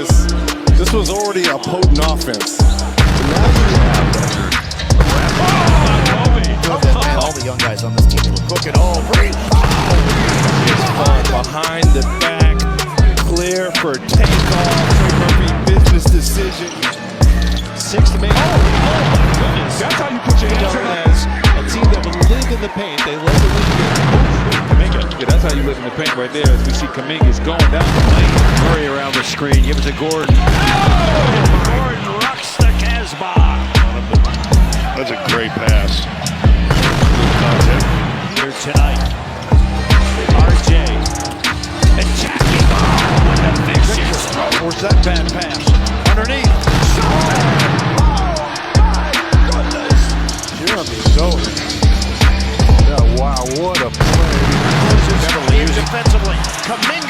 this was already a potent offense. All the young guys on this team will cook it all. Behind the back, clear for takeoff. Trey Murphy, business decision. 6 to make. Oh my goodness. That's how you put your hands on As a team that will live in the paint, they let the league get Kuminga. Yeah, that's how you live in the paint right there. As we see Kuminga's going down the lane. Murray around the screen. Give it to Gordon. Gordon rocks the Casbah. That's a great pass. Here tonight. RJ. And Jackie. What a vicious throw. Where's that bad pass? Underneath. Jeremy Sohan. Yeah, wow, what a play. Defensively. Kuminga.